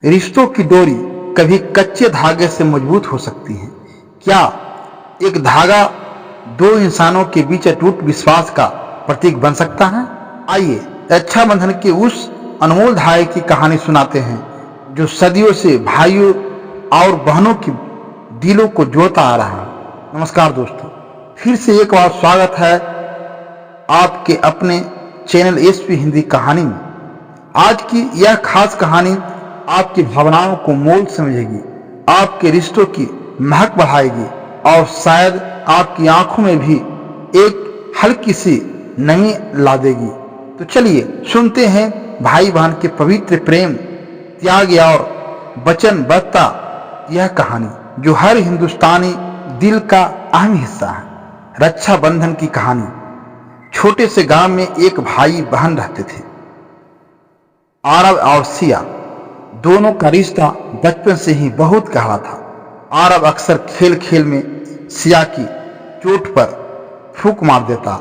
रिश्तों की डोरी कभी कच्चे धागे से मजबूत हो सकती है। क्या एक धागा दो इंसानों के बीच अटूट विश्वास का प्रतीक बन सकता है? आइए रक्षाबंधन के उस अनमोल धागे की कहानी सुनाते हैं जो सदियों से भाइयों और बहनों के दिलों को जोड़ता आ रहा है। नमस्कार दोस्तों, फिर से एक बार स्वागत है आपके अपने चैनल एसपी हिंदी कहानी में। आज की यह खास कहानी आपकी भावनाओं को मोल समझेगी, आपके रिश्तों की महक बढ़ाएगी और शायद आपकी आंखों में भी एक हल्की सी नमी ला देगी। तो चलिए सुनते हैं भाई बहन के पवित्र प्रेम, त्याग और वचनबद्धता यह कहानी जो हर हिंदुस्तानी दिल का अहम हिस्सा है। रक्षाबंधन की कहानी। छोटे से गांव में एक भाई बहन रहते थे, आरब और सिया। दोनों का रिश्ता बचपन से ही बहुत गहरा था। आरब अक्सर खेल खेल में सिया की चोट पर फूंक मार देता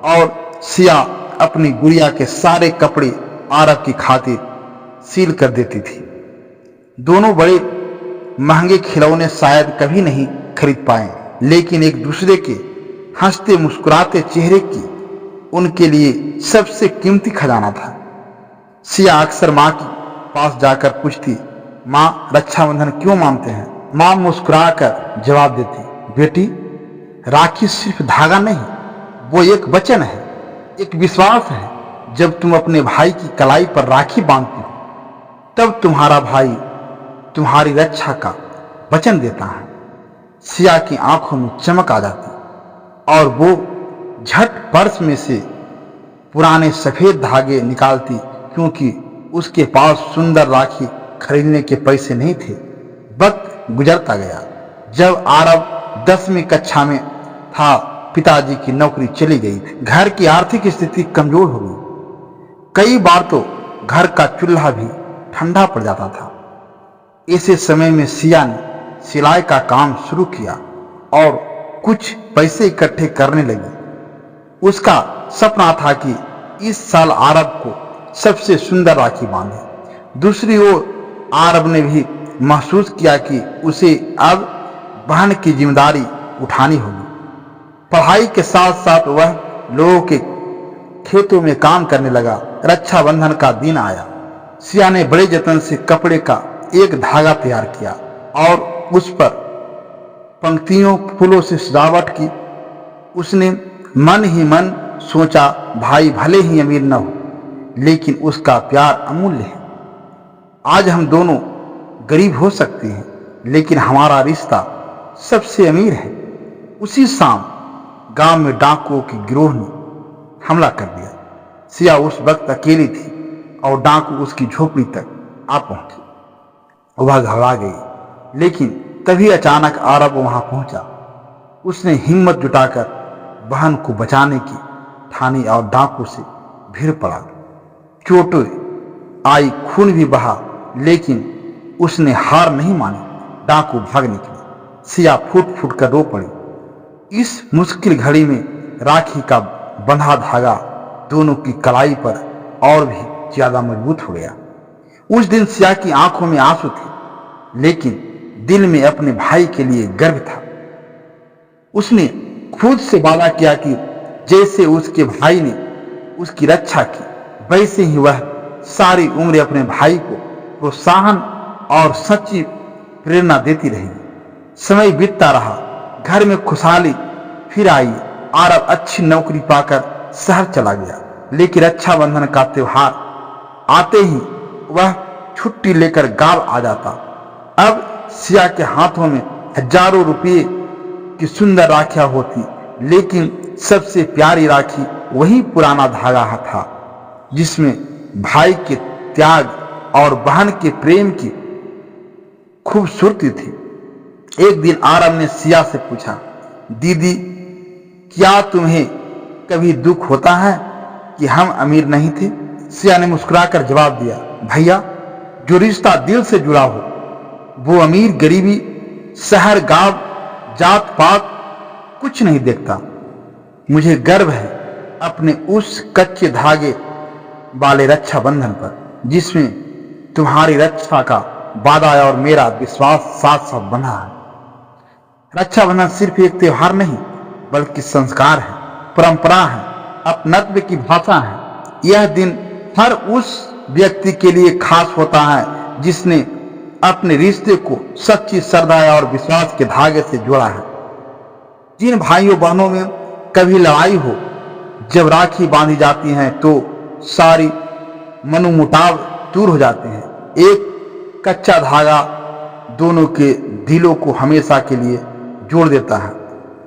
और सिया अपनी गुड़िया के सारे कपड़े आरब की खातिर सील कर देती थी। दोनों बड़े महंगे खिलौने शायद कभी नहीं खरीद पाए, लेकिन एक दूसरे के हंसते मुस्कुराते चेहरे की उनके लिए सबसे कीमती खजाना था। सिया अक्सर माँ की पास जाकर पूछती, माँ रक्षाबंधन क्यों मानते हैं? माँ मुस्कुराकर जवाब देती, बेटी राखी सिर्फ धागा नहीं, वो एक वचन है, एक विश्वास है। जब तुम अपने भाई की कलाई पर राखी बांधती हो तब तुम्हारा भाई तुम्हारी रक्षा का वचन देता है। सिया की आंखों में चमक आ जाती और वो झट पर्स में से पुराने सफेद धागे निकालती, क्योंकि उसके पास सुंदर राखी खरीदने के पैसे नहीं थे। वक्त गुजरता गया। जब आरब 10वीं कक्षा में था, पिताजी की नौकरी चली गई थी। घर की आर्थिक स्थिति कमजोर हो गई। कई बार तो घर का चूल्हा भी ठंडा पड़ जाता था। ऐसे समय में सिया ने सिलाई का काम शुरू किया और कुछ पैसे इकट्ठे करने लगी। उसका सपना था कि इस साल आरब को सबसे सुंदर राखी बांधे। दूसरी ओर आरब ने भी महसूस किया कि उसे अब बहन की जिम्मेदारी उठानी होगी। पढ़ाई के साथ साथ वह लोगों के खेतों में काम करने लगा। रक्षाबंधन का दिन आया। सिया ने बड़े जतन से कपड़े का एक धागा तैयार किया और उस पर पंक्तियों फूलों से सजावट की। उसने मन ही मन सोचा, भाई भले ही अमीर न हो, लेकिन उसका प्यार अमूल्य है। आज हम दोनों गरीब हो सकते हैं, लेकिन हमारा रिश्ता सबसे अमीर है। उसी शाम गांव में डाकुओं की गिरोह ने हमला कर दिया। सिया उस वक्त अकेली थी और डाकू उसकी झोपड़ी तक आ पहुंचे। वह घबरा गई, लेकिन तभी अचानक आरब वहां पहुंचा। उसने हिम्मत जुटाकर बहन को बचाने की ठानी और डाकू से भिड़ पड़ा। चोटें आई, खून भी बहा, लेकिन उसने हार नहीं मानी। डाकू भाग निकले। सिया फूट फूट कर रो पड़ी। इस मुश्किल घड़ी में राखी का बंधा धागा दोनों की कलाई पर और भी ज्यादा मजबूत हो गया। उस दिन सिया की आंखों में आंसू थे, लेकिन दिल में अपने भाई के लिए गर्व था। उसने खुद से वादा किया कि जैसे उसके भाई ने उसकी रक्षा की, वैसे ही वह सारी उम्र अपने भाई को प्रोत्साहन और सच्ची प्रेरणा देती रहेगी। समय बीतता रहा। घर में खुशहाली फिर आई। आरब अच्छी नौकरी पाकर शहर चला गया, लेकिन रक्षाबंधन का त्योहार आते ही वह छुट्टी लेकर गांव आ जाता। अब सिया के हाथों में हजारों रुपये की सुंदर राखियां होती, लेकिन सबसे प्यारी राखी वही पुराना धागा था जिसमें भाई के त्याग और बहन के प्रेम की खूबसूरती थी। एक दिन आरब ने सिया से पूछा, दीदी क्या तुम्हें कभी दुख होता है कि हम अमीर नहीं थे? सिया ने मुस्कुराकर जवाब दिया, भैया जो रिश्ता दिल से जुड़ा हो वो अमीर गरीबी शहर गांव जात पात कुछ नहीं देखता। मुझे गर्व है अपने उस कच्चे धागे वाले रक्षाबंधन पर जिसमें तुम्हारी रक्षा का वादा और मेरा विश्वास साथ साथ बंधा है। रक्षाबंधन सिर्फ एक त्योहार नहीं बल्कि संस्कार है, परंपरा है, अपनत्व की भाषा है। यह दिन हर उस व्यक्ति के लिए खास होता है जिसने अपने रिश्ते को सच्ची श्रद्धा और विश्वास के धागे से जोड़ा है। जिन भाइयों बहनों में कभी लड़ाई हो, जब राखी बांधी जाती है तो सारी मनमुटाव दूर हो जाते हैं। एक कच्चा धागा दोनों के दिलों को हमेशा के लिए जोड़ देता है।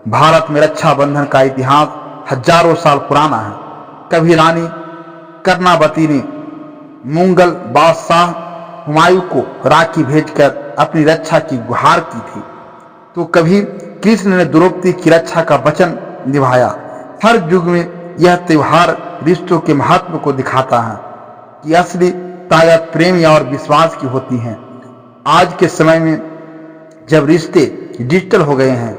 भारत में रक्षाबंधन का इतिहास हजारों साल पुराना है। कभी रानी कर्णावती ने मुगल बादशाह हुमायूं को राखी भेजकर अपनी रक्षा की गुहार की थी, तो कभी कृष्ण ने द्रौपदी की रक्षा का वचन निभाया। हर युग में यह त्योहार रिश्तों के महत्व को दिखाता है कि असली ताकत प्रेम और विश्वास की होती है। आज के समय में जब रिश्ते डिजिटल हो गए हैं,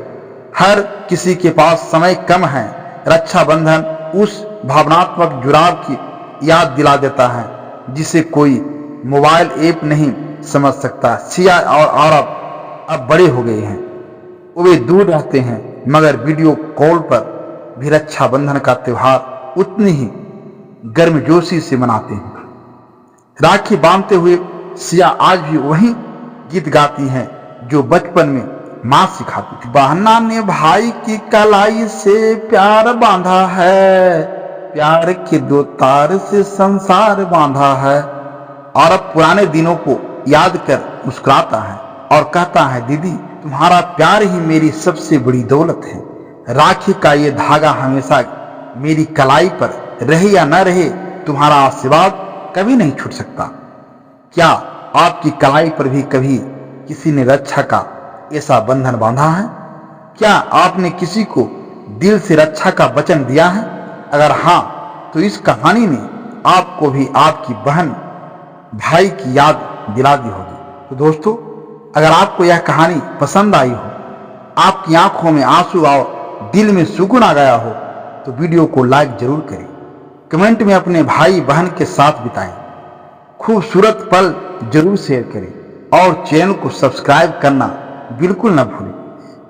हर किसी के पास समय कम है, रक्षाबंधन उस भावनात्मक जुड़ाव की याद दिला देता है जिसे कोई मोबाइल ऐप नहीं समझ सकता। सिया और अरब अब बड़े हो गए हैं, वे दूर रहते हैं मगर वीडियो कॉल पर भी रक्षाबंधन का त्योहार उतनी ही गर्मजोशी से मनाते हैं। राखी बांधते हुए सिया आज भी वही गीत गाती हैं जो बचपन में माँ सिखाती थी। बहना ने भाई की कलाई से प्यार बांधा है, प्यार के दो तार से संसार बांधा है। और अब पुराने दिनों को याद कर मुस्कुराता है और कहता है, दीदी तुम्हारा प्यार ही मेरी सबसे बड़ी दौलत है। राखी का ये धागा हमेशा मेरी कलाई पर रहे या न रहे, तुम्हारा आशीर्वाद कभी नहीं छूट सकता। क्या आपकी कलाई पर भी कभी किसी ने रक्षा का ऐसा बंधन बांधा है? क्या आपने किसी को दिल से रक्षा का वचन दिया है? अगर हाँ, तो इस कहानी ने आपको भी आपकी बहन भाई की याद दिला दी होगी। तो दोस्तों, अगर आपको यह कहानी पसंद आई हो, आपकी आंखों में आंसू और दिल में सुकून आ गया हो, तो वीडियो को लाइक जरूर करें, कमेंट में अपने भाई बहन के साथ बिताएं, खूबसूरत पल जरूर शेयर करें और चैनल को सब्सक्राइब करना बिल्कुल न भूलें,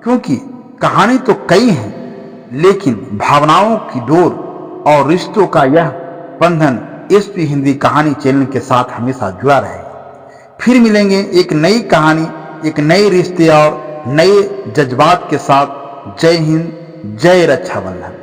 क्योंकि कहानी तो कई हैं लेकिन भावनाओं की डोर और रिश्तों का यह बंधन एसपी हिंदी कहानी चैनल के साथ हमेशा जुड़ा रहेगा। फिर मिलेंगे एक नई कहानी, एक नए रिश्ते और नए जज्बात के साथ। जय हिंद, जय रक्षाबंधन।